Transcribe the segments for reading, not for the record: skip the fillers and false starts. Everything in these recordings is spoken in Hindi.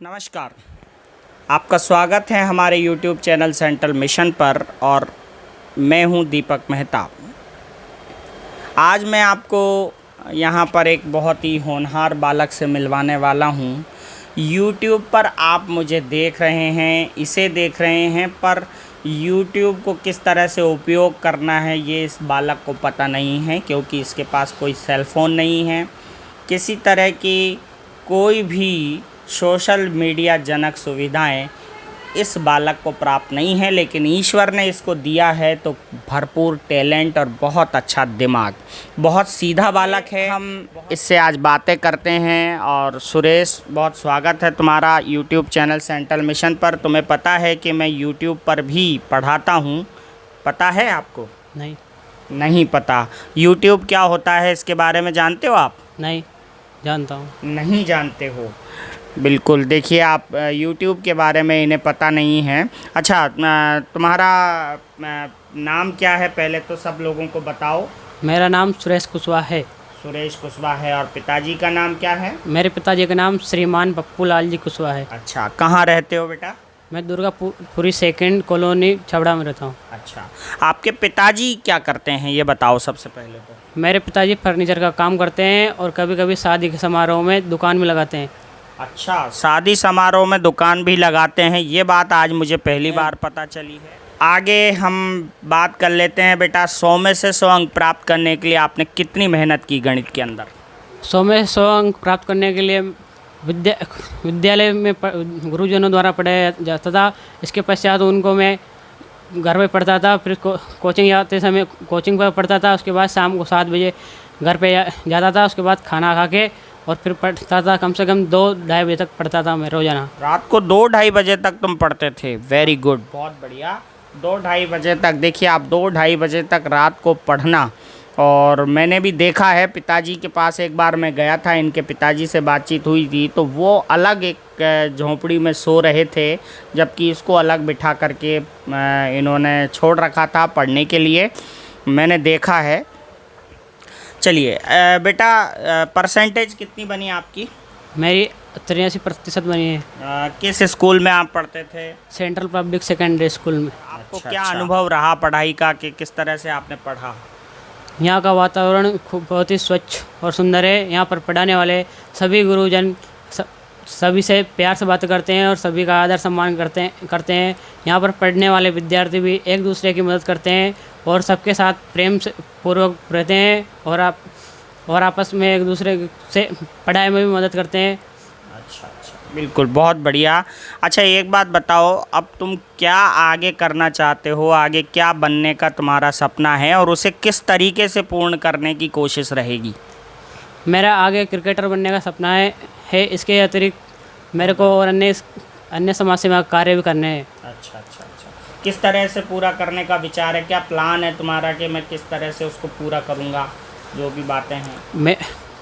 नमस्कार, आपका स्वागत है हमारे YouTube चैनल सेंट्रल मिशन पर और मैं हूं दीपक मेहता। आज मैं आपको यहां पर एक बहुत ही होनहार बालक से मिलवाने वाला हूं। YouTube पर आप मुझे देख रहे हैं, इसे देख रहे हैं, पर YouTube को किस तरह से उपयोग करना है ये इस बालक को पता नहीं है, क्योंकि इसके पास कोई सेल फ़ोन नहीं है। किसी तरह की कोई भी सोशल मीडिया जनक सुविधाएं इस बालक को प्राप्त नहीं है, लेकिन ईश्वर ने इसको दिया है तो भरपूर टैलेंट और बहुत अच्छा दिमाग। बहुत सीधा बालक है। हम इससे आज बातें करते हैं। और सुरेश, बहुत स्वागत है तुम्हारा YouTube चैनल सेंट्रल मिशन पर। तुम्हें पता है कि मैं YouTube पर भी पढ़ाता हूँ, पता है आपको? नहीं पता। YouTube क्या होता है इसके बारे में जानते हो आप? नहीं जानता हूँ। नहीं जानते हो? बिल्कुल, देखिए आप YouTube के बारे में इन्हें पता नहीं है। अच्छा, तुम्हारा नाम क्या है पहले तो सब लोगों को बताओ। मेरा नाम सुरेश कुशवाहा है। सुरेश कुशवाहा है। और पिताजी का नाम क्या है? मेरे पिताजी का नाम श्रीमान पप्पू लाल जी कुशवाहा है। अच्छा, कहाँ रहते हो बेटा? मैं दुर्गापुरी सेकंड कॉलोनी छबड़ा में रहता हूँ। अच्छा, आपके पिताजी क्या करते हैं ये बताओ सबसे पहले तो। मेरे पिताजी फर्नीचर का काम करते हैं और कभी कभी शादी के समारोह में दुकान भी लगाते हैं। अच्छा, शादी समारोह में दुकान भी लगाते हैं, ये बात आज मुझे पहली बार पता चली है। आगे हम बात कर लेते हैं बेटा। 100 में से 100 अंक प्राप्त करने के लिए आपने कितनी मेहनत की गणित के अंदर? 100 में 100 अंक प्राप्त करने के लिए विद्यालय में गुरुजनों द्वारा पढ़ाया जाता था। इसके पश्चात उनको मैं घर पे पढ़ता था, फिर कोचिंग जाते समय कोचिंग पर पढ़ता था। उसके बाद शाम को 7 बजे घर पे जाता था। उसके बाद खाना खा के और फिर पढ़ता था। कम से कम 2-2:30 बजे तक पढ़ता था मैं रोज़ाना। रात को 2-2:30 बजे तक तुम पढ़ते थे? वेरी गुड, बहुत बढ़िया। 2-2:30 बजे तक, देखिए आप 2-2:30 बजे तक रात को पढ़ना। और मैंने भी देखा है, पिताजी के पास एक बार मैं गया था, इनके पिताजी से बातचीत हुई थी, तो वो अलग एक झोंपड़ी में सो रहे थे, जबकि इसको अलग बिठा करके इन्होंने छोड़ रखा था पढ़ने के लिए, मैंने देखा है। चलिए बेटा, परसेंटेज कितनी बनी आपकी? मेरी 83% बनी है। किस स्कूल में आप पढ़ते थे? सेंट्रल पब्लिक सेकेंडरी स्कूल में। आपको क्या अनुभव रहा पढ़ाई का, कि किस तरह से आपने पढ़ा? यहाँ का वातावरण खूब बहुत ही स्वच्छ और सुंदर है। यहाँ पर पढ़ाने वाले सभी गुरुजन सभी से प्यार से बात करते हैं और सभी का आदर सम्मान करते हैं। यहाँ पर पढ़ने वाले विद्यार्थी भी एक दूसरे की मदद करते हैं और सबके साथ प्रेम से पूर्वक रहते हैं और आपस में एक दूसरे से पढ़ाई में भी मदद करते हैं। अच्छा, बिल्कुल, बहुत बढ़िया। अच्छा, एक बात बताओ, अब तुम क्या आगे करना चाहते हो? आगे क्या बनने का तुम्हारा सपना है और उसे किस तरीके से पूर्ण करने की कोशिश रहेगी? मेरा आगे क्रिकेटर बनने का सपना है। इसके अतिरिक्त मेरे को और अन्य समाज सेवा कार्य भी करने हैं। अच्छा, किस तरह से पूरा करने का विचार है? क्या प्लान है तुम्हारा कि मैं किस तरह से उसको पूरा करूँगा, जो भी बातें हैं? मैं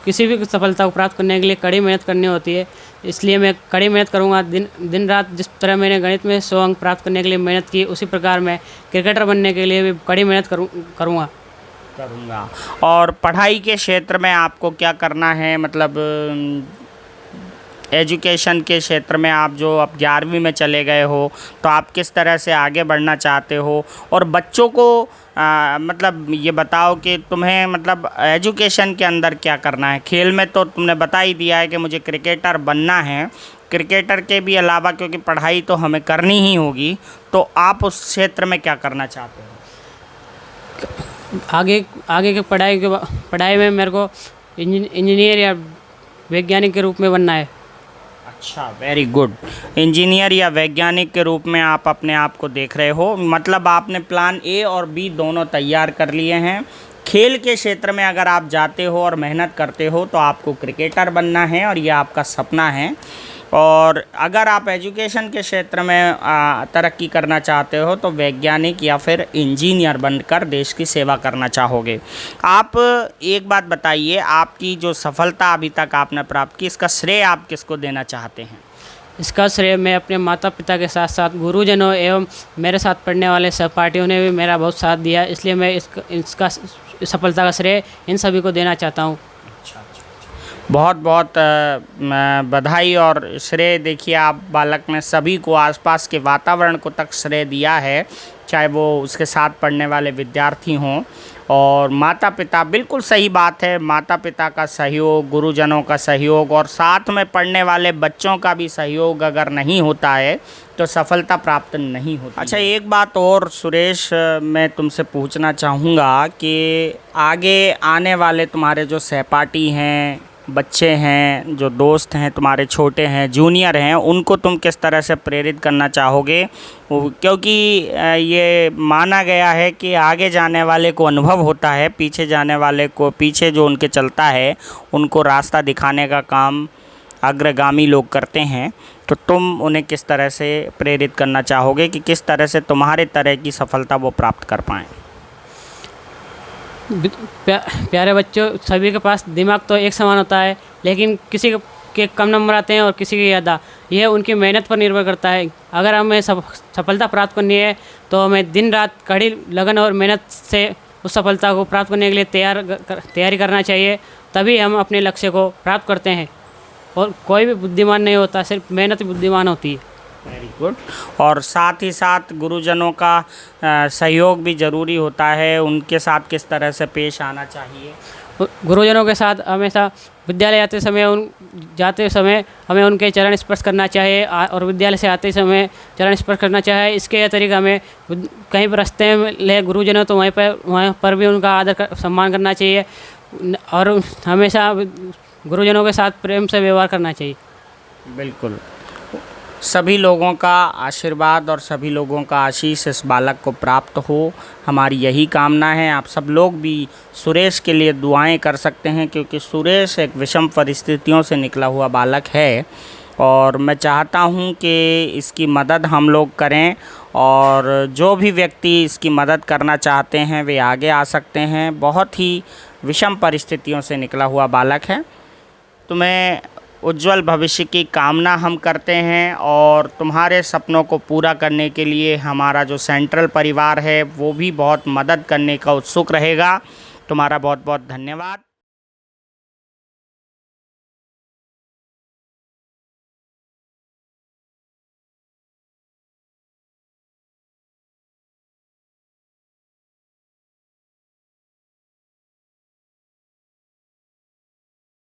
किसी भी सफलता को प्राप्त करने के लिए कड़ी मेहनत करनी होती है, इसलिए मैं कड़ी मेहनत करूँगा। दिन रात जिस तरह मैंने गणित में 100 अंक प्राप्त करने के लिए मेहनत की, उसी प्रकार मैं क्रिकेटर बनने के लिए भी कड़ी मेहनत करूँगा। और पढ़ाई के क्षेत्र में आपको क्या करना है? मतलब एजुकेशन के क्षेत्र में आप जो अब 11वीं में चले गए हो, तो आप किस तरह से आगे बढ़ना चाहते हो? और बच्चों को मतलब ये बताओ कि तुम्हें मतलब एजुकेशन के अंदर क्या करना है? खेल में तो तुमने बता ही दिया है कि मुझे क्रिकेटर बनना है। क्रिकेटर के भी अलावा, क्योंकि पढ़ाई तो हमें करनी ही होगी, तो आप उस क्षेत्र में क्या करना चाहते हो? आगे की पढ़ाई में मेरे को इंजीनियर या वैज्ञानिक के रूप में बनना है। अच्छा, वेरी गुड। इंजीनियर या वैज्ञानिक के रूप में आप अपने आप को देख रहे हो, मतलब आपने प्लान ए और बी दोनों तैयार कर लिए हैं। खेल के क्षेत्र में अगर आप जाते हो और मेहनत करते हो तो आपको क्रिकेटर बनना है और यह आपका सपना है। और अगर आप एजुकेशन के क्षेत्र में तरक्की करना चाहते हो तो वैज्ञानिक या फिर इंजीनियर बनकर देश की सेवा करना चाहोगे। आप एक बात बताइए, आपकी जो सफलता अभी तक आपने प्राप्त की, इसका श्रेय आप किसको देना चाहते हैं? इसका श्रेय मैं अपने माता पिता के साथ साथ गुरुजनों एवं मेरे साथ पढ़ने वाले सहपाठियों ने भी मेरा बहुत साथ दिया, इसलिए मैं इसका सफलता का श्रेय इन सभी को देना चाहता हूँ। बहुत बहुत बधाई और श्रेय। देखिए, आप बालक ने सभी को, आसपास के वातावरण को तक श्रेय दिया है, चाहे वो उसके साथ पढ़ने वाले विद्यार्थी हों और माता पिता। बिल्कुल सही बात है, माता पिता का सहयोग, गुरुजनों का सहयोग और साथ में पढ़ने वाले बच्चों का भी सहयोग अगर नहीं होता है तो सफलता प्राप्त नहीं होती। अच्छा, एक बात और सुरेश, मैं तुमसे पूछना चाहूँगा कि आगे आने वाले तुम्हारे जो सहपाठी हैं, बच्चे हैं, जो दोस्त हैं तुम्हारे, छोटे हैं, जूनियर हैं, उनको तुम किस तरह से प्रेरित करना चाहोगे? क्योंकि ये माना गया है कि आगे जाने वाले को अनुभव होता है, पीछे जाने वाले को, पीछे जो उनके चलता है उनको रास्ता दिखाने का काम अग्रगामी लोग करते हैं। तो तुम उन्हें किस तरह से प्रेरित करना चाहोगे कि किस तरह से तुम्हारे तरह की सफलता वो प्राप्त कर पाएँ? प्यारे बच्चों, सभी के पास दिमाग तो एक समान होता है, लेकिन किसी के कम नंबर आते हैं और किसी के ज़्यादा। यह उनकी मेहनत पर निर्भर करता है। अगर हमें सफलता प्राप्त करनी है तो हमें दिन रात कड़ी लगन और मेहनत से उस सफलता को प्राप्त करने के लिए तैयारी करना चाहिए, तभी हम अपने लक्ष्य को प्राप्त करते हैं। और कोई भी बुद्धिमान नहीं होता, सिर्फ मेहनत ही बुद्धिमान होती है। Very good. और साथ ही साथ गुरुजनों का सहयोग भी ज़रूरी होता है, उनके साथ किस तरह से पेश आना चाहिए? गुरुजनों के साथ हमेशा विद्यालय जाते समय हमें उनके चरण स्पर्श करना चाहिए और विद्यालय से आते समय चरण स्पर्श करना चाहिए। इसके अतिरिक्त हमें कहीं पर रास्ते में ले गुरुजनों तो वहाँ पर भी उनका सम्मान करना चाहिए और हमेशा गुरुजनों के साथ प्रेम से व्यवहार करना चाहिए। बिल्कुल। सभी लोगों का आशीर्वाद और सभी लोगों का आशीष इस बालक को प्राप्त हो, हमारी यही कामना है। आप सब लोग भी सुरेश के लिए दुआएं कर सकते हैं, क्योंकि सुरेश एक विषम परिस्थितियों से निकला हुआ बालक है और मैं चाहता हूं कि इसकी मदद हम लोग करें और जो भी व्यक्ति इसकी मदद करना चाहते हैं वे आगे आ सकते हैं। बहुत ही विषम परिस्थितियों से निकला हुआ बालक है। तुम्हें उज्जवल भविष्य की कामना हम करते हैं और तुम्हारे सपनों को पूरा करने के लिए हमारा जो सेंट्रल परिवार है वो भी बहुत मदद करने का उत्सुक रहेगा। तुम्हारा बहुत बहुत धन्यवाद।